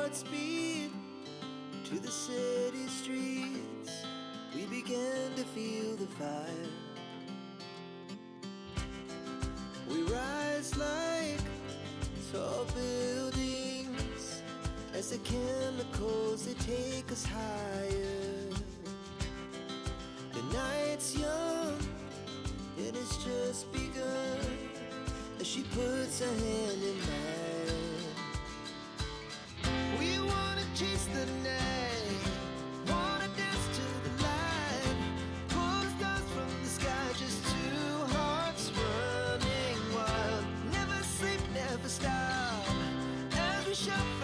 at speed to the city streets. We began to feel the fire. We rise like tall buildings as the chemicals, they take us higher. The night's young, it has just begun as she puts her hand in mine. We wanna chase the night, wanna dance to the light, pull the stars from the sky, just two hearts running wild. Never sleep, never stop, as we shuffle